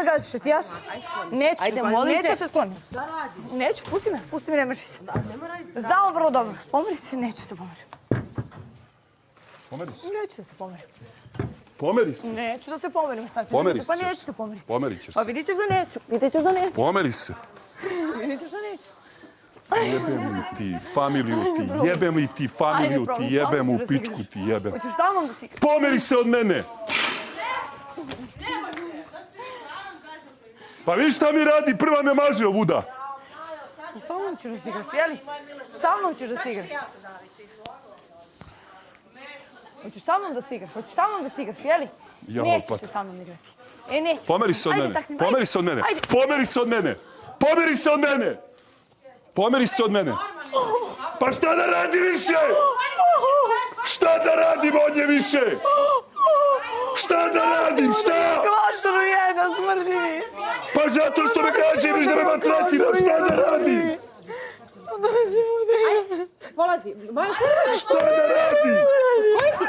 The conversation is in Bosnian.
me gaziš, ti jasu? Neću se Ajde, skloniti, molim te. neću se skloniti. Šta radiš? Neću, pusti me, ne mrši se. Znamo vrlo dobro. Pomeri se, neću se pomeriti. Pomeri se. Neću da se pomerim. Pomeri se. Neću da se pomerim sad. Pomeri se. Pa neću se pomeriti. Pomerit ćeš Pa se. vidit ćeš da neću. Vidit ćeš da neću. Pomeri se. Vidit ćeš da neću. Jebem li ti familiju ti, jebem li ti familiju ti, jebem u pičku ti, jebem. Hoćeš sa mnom da si igraš? Pomeri se od mene! Pa vi šta mi radi, prva me maže ovuda. Sa mnom ćeš da si igraš, jeli? Sa mnom ćeš da si igraš. Hoćeš sa mnom da si igraš? Hoćeš sa mnom da si igraš, jeli? Ja, Nećeš pa- se sa mnom igrati. E, neću. Pomeri se od Ajde, mene, takmi, pomeri se od mene, Ajde. pomeri se od mene, pomeri se od mene! Pomeri se od mene. Pa šta da radi više? Šta da radim od nje više? Šta da radim, šta? Kvašanu jedan, smrdi mi. Pa zato što me kaže, viš da me maltretira, šta da radim? Polazi. Šta da radim? Koji ti